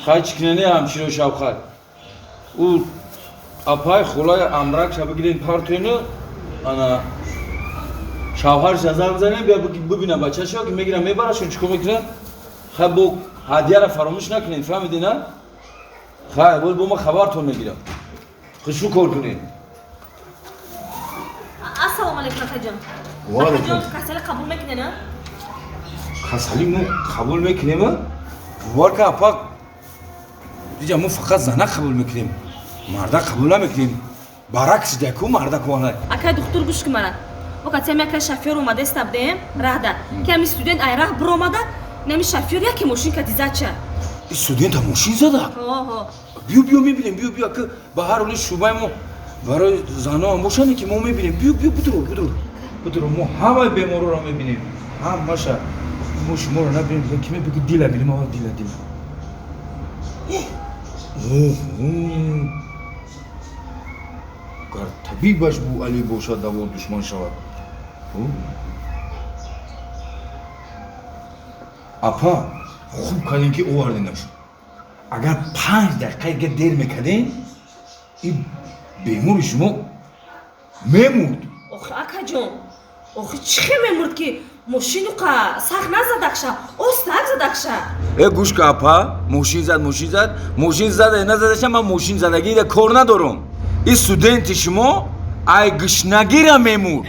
Kaç kine hamşire Şavkat. O apay kolay amrak şabı giden partiyonu ana Şavhar cezam zane bir bu bina bacha şu ki megira me bara şun çıkıyor megira. Ha bu hadiyara faramuş nakinin fahmedin ha? Ha bu ma haber ton megira. Kışu korkuni. Assalomu alaykum akajon. Vaalaykum. Akajon kasali qabul mekine ha? Kasali mu kabul mekine mi? Var ka apak. Diyeceğim mu fakat zana kabul mekine. Marda kabul mekine. Barak sideku marda kuana. Aka doktor gush kumara. Вақте ям яка шофёр омада истабдем раҳда ки ами студент ай раҳ биромада нами шофёр яке машин кадизача Студент машин зада? Бию мебинем бию ки ба ҳар ҳоли шӯъбаи мо барои заноам бошане ки мо мебинем бию будур мо ҳамаи беморро мебинем ҳамаша мо шуморо набинем ки мебигӯ дила бинем ава дила гар табибаш бу али бошад даво душман шавад апа хуб кардем ки овардинаш агар 5 дақиқаga дер мекардем ин бемори шумо мемурд охи акаҷон охи чӣ хел мемурд ки мошину қа сахт назадакша остак задакша гӯш ка апа мошин зад назадаша ман мошин задагида кор надорам ин студенти шумо ай гишнагира мемурд